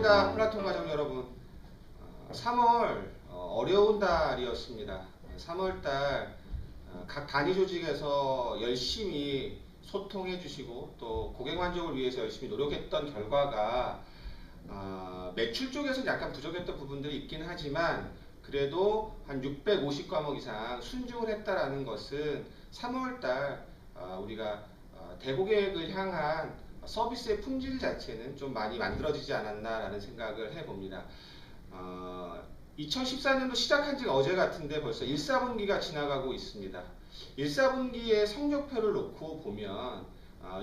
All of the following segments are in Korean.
반갑습니다. 플라톤 가족 여러분. 3월 어려운 달이었습니다. 3월달 각 단위 조직에서 열심히 소통해 주시고 또 고객 만족을 위해서 열심히 노력했던 결과가 매출 쪽에서는 약간 부족했던 부분들이 있긴 하지만 그래도 한 650과목 이상 순증을 했다라는 것은 3월달 우리가 대고객을 향한 서비스의 품질 자체는 좀 많이 만들어지지 않았나라는 생각을 해봅니다. 2014년도 시작한 지가 어제 같은데 벌써 1, 4분기가 지나가고 있습니다. 1, 4분기의 성적표를 놓고 보면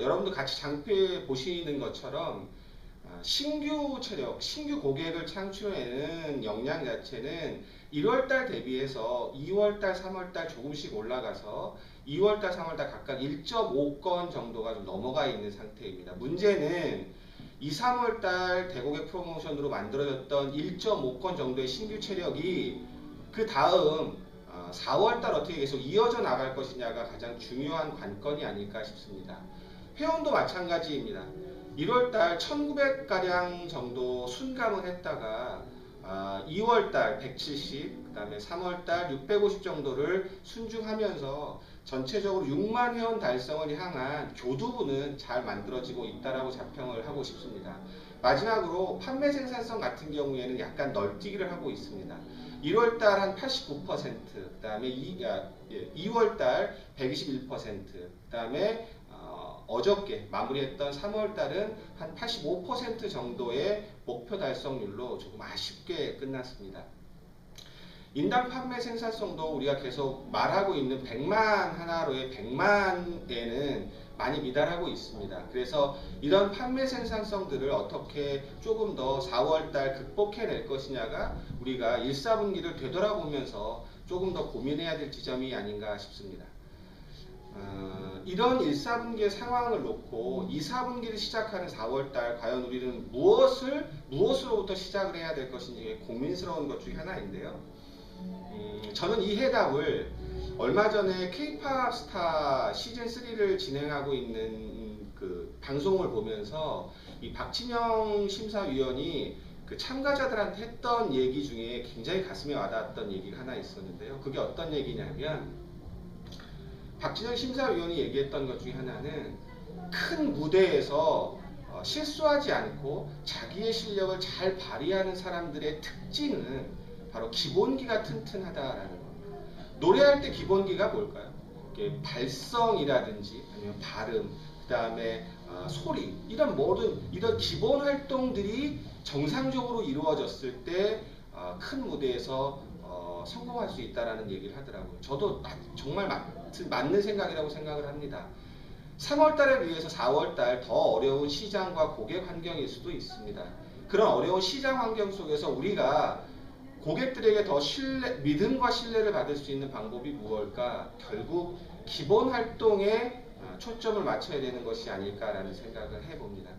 여러분도 같이 장표에 보시는 것처럼 신규 체력, 신규 고객을 창출해내는 역량 자체는 1월달 대비해서 2월달, 3월달 조금씩 올라가서 2월달, 3월달 각각 1.5건 정도가 좀 넘어가 있는 상태입니다. 문제는 2, 3월달 대고객 프로모션으로 만들어졌던 1.5건 정도의 신규 체력이 그 다음 4월달 어떻게 계속 이어져 나갈 것이냐가 가장 중요한 관건이 아닐까 싶습니다. 회원도 마찬가지입니다. 1월달 1900가량 정도 순감을 했다가 2월달 170, 그 다음에 3월달 650 정도를 순증하면서 전체적으로 6만 회원 달성을 향한 교두부는 잘 만들어지고 있다라고 자평을 하고 싶습니다. 마지막으로 판매 생산성 같은 경우에는 약간 널뛰기를 하고 있습니다. 1월달 한 89%, 그 다음에 2월달 121%, 그 다음에 어저께 마무리했던 3월달은 한 85% 정도의 목표 달성률로 조금 아쉽게 끝났습니다. 인당 판매 생산성도 우리가 계속 말하고 있는 100만 하나로의 100만에는 많이 미달하고 있습니다. 그래서 이런 판매 생산성들을 어떻게 조금 더 4월달 극복해낼 것이냐가 우리가 1, 4분기를 되돌아보면서 조금 더 고민해야 될 지점이 아닌가 싶습니다. 이런 1, 4분기의 상황을 놓고 2, 4분기를 시작하는 4월달 과연 우리는 무엇으로부터 시작을 해야 될 것인지 고민스러운 것 중에 하나인데요. 저는 이 해답을 얼마 전에 K-POP 스타 시즌3를 진행하고 있는 그 방송을 보면서 이 박진영 심사위원이 그 참가자들한테 했던 얘기 중에 굉장히 가슴에 와닿았던 얘기가 하나 있었는데요. 그게 어떤 얘기냐면 박진영 심사위원이 얘기했던 것 중에 하나는 큰 무대에서 실수하지 않고 자기의 실력을 잘 발휘하는 사람들의 특징은 바로 기본기가 튼튼하다라는 겁니다. 노래할 때 기본기가 뭘까요? 발성이라든지 아니면 발음, 그 다음에 소리, 이런 모든 이런 기본 활동들이 정상적으로 이루어졌을 때 큰 무대에서 성공할 수 있다라는 얘기를 하더라고요. 저도 정말 맞는 생각이라고 생각을 합니다. 3월달에 비해서 4월달 더 어려운 시장과 고객 환경일 수도 있습니다. 그런 어려운 시장 환경 속에서 우리가 고객들에게 더 믿음과 신뢰를 받을 수 있는 방법이 무엇일까? 결국 기본 활동에 초점을 맞춰야 되는 것이 아닐까라는 생각을 해봅니다.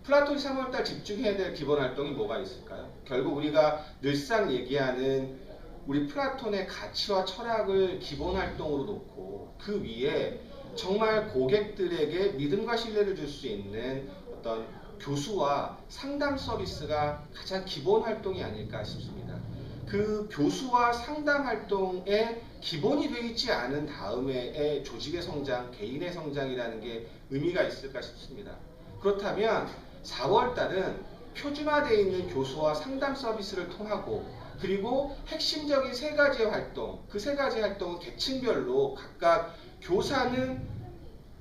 플라톤이 3월달 집중해야 될 기본 활동이 뭐가 있을까요? 결국 우리가 늘상 얘기하는 우리 플라톤의 가치와 철학을 기본 활동으로 놓고 그 위에 정말 고객들에게 믿음과 신뢰를 줄 수 있는 어떤 교수와 상담 서비스가 가장 기본 활동이 아닐까 싶습니다. 그 교수와 상담 활동에 기본이 되어 있지 않은 다음에의 조직의 성장, 개인의 성장이라는 게 의미가 있을까 싶습니다. 그렇다면 4월달은 표준화되어 있는 교수와 상담 서비스를 통하고 그리고 핵심적인 세 가지의 활동, 그 세 가지 활동은 계층별로 각각 교사는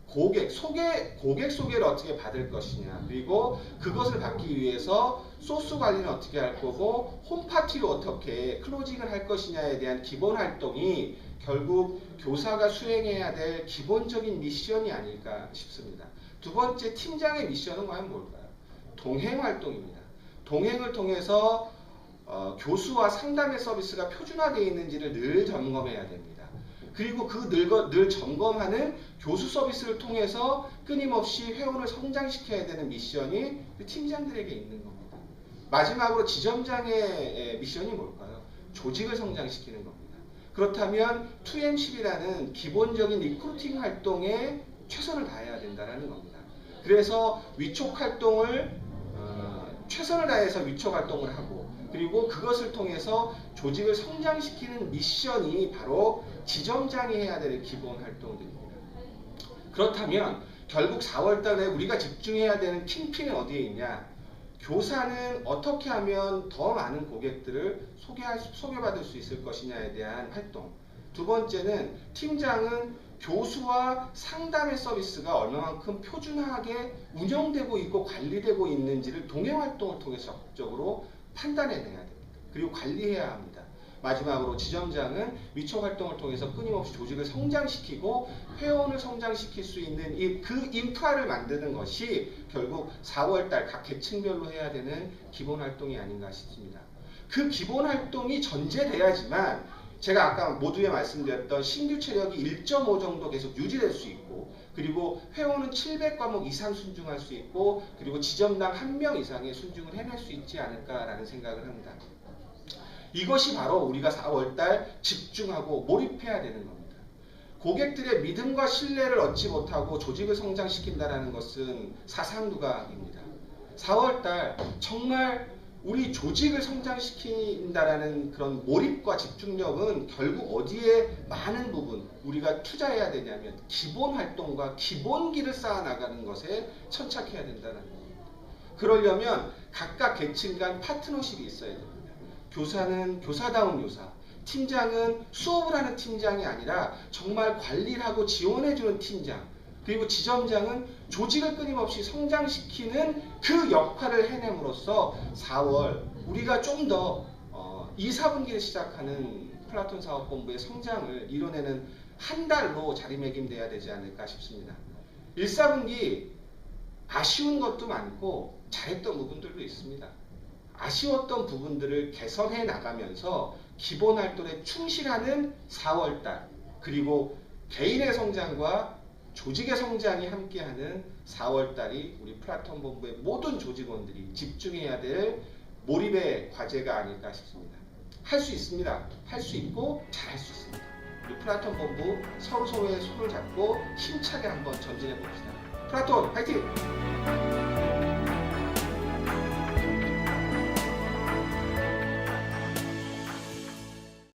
고객 소개를 어떻게 받을 것이냐, 그리고 그것을 받기 위해서 소스 관리는 어떻게 할 거고 홈파티로 어떻게 클로징을 할 것이냐에 대한 기본 활동이 결국 교사가 수행해야 될 기본적인 미션이 아닐까 싶습니다. 두 번째, 팀장의 미션은 과연 뭘까요? 동행 활동입니다. 동행을 통해서 교수와 상담의 서비스가 표준화되어 있는지를 늘 점검해야 됩니다. 그리고 그 늘 점검하는 교수 서비스를 통해서 끊임없이 회원을 성장시켜야 되는 미션이 팀장들에게 있는 겁니다. 마지막으로 지점장의 미션이 뭘까요? 조직을 성장시키는 겁니다. 그렇다면 2MC1이라는 기본적인 리크루팅 활동에 최선을 다해야 된다는 겁니다. 그래서 위촉 활동을 최선을 다해서 위촉 활동을 하고, 그리고 그것을 통해서 조직을 성장시키는 미션이 바로 지점장이 해야 될 기본 활동들입니다. 그렇다면 결국 4월달에 우리가 집중해야 되는 킹핀은 어디에 있냐? 교사는 어떻게 하면 더 많은 고객들을 소개받을 수 있을 것이냐에 대한 활동. 두 번째는 팀장은 교수와 상담의 서비스가 얼마만큼 표준화하게 운영되고 있고 관리되고 있는지를 동행활동을 통해서 적극적으로 판단해내야 됩니다. 그리고 관리해야 합니다. 마지막으로 지점장은 위촉 활동을 통해서 끊임없이 조직을 성장시키고 회원을 성장시킬 수 있는 그 인프라를 만드는 것이 결국 4월달 각 계층별로 해야 되는 기본 활동이 아닌가 싶습니다. 그 기본 활동이 전제돼야지만 제가 아까 모두에 말씀드렸던 신규 체력이 1.5 정도 계속 유지될 수 있고, 그리고 회원은 700과목 이상 순중할 수 있고, 그리고 지점당 1명 이상의 순중을 해낼 수 있지 않을까라는 생각을 합니다. 이것이 바로 우리가 4월달 집중하고 몰입해야 되는 겁니다. 고객들의 믿음과 신뢰를 얻지 못하고 조직을 성장시킨다는 것은 사상누각입니다. 4월달 정말 우리 조직을 성장시킨다라는 그런 몰입과 집중력은 결국 어디에 많은 부분 우리가 투자해야 되냐면 기본 활동과 기본기를 쌓아 나가는 것에 천착해야 된다는 겁니다. 그러려면 각각 계층 간 파트너십이 있어야 됩니다. 교사는 교사다운 교사, 팀장은 수업을 하는 팀장이 아니라 정말 관리를 하고 지원해주는 팀장, 그리고 지점장은 조직을 끊임없이 성장시키는 그 역할을 해냄으로써 4월 우리가 좀 더 2, 4분기에 시작하는 플라톤 사업본부의 성장을 이뤄내는 한 달로 자리매김돼야 되지 않을까 싶습니다. 1, 4분기 아쉬운 것도 많고 잘했던 부분들도 있습니다. 아쉬웠던 부분들을 개선해 나가면서 기본 활동에 충실하는 4월달, 그리고 개인의 성장과 조직의 성장이 함께하는 4월달이 우리 플라톤 본부의 모든 조직원들이 집중해야 될 몰입의 과제가 아닐까 싶습니다. 할 수 있습니다. 할 수 있고 잘할 수 있습니다. 우리 플라톤 본부 서로서로의 손을 잡고 힘차게 한번 전진해 봅시다. 플라톤 화이팅!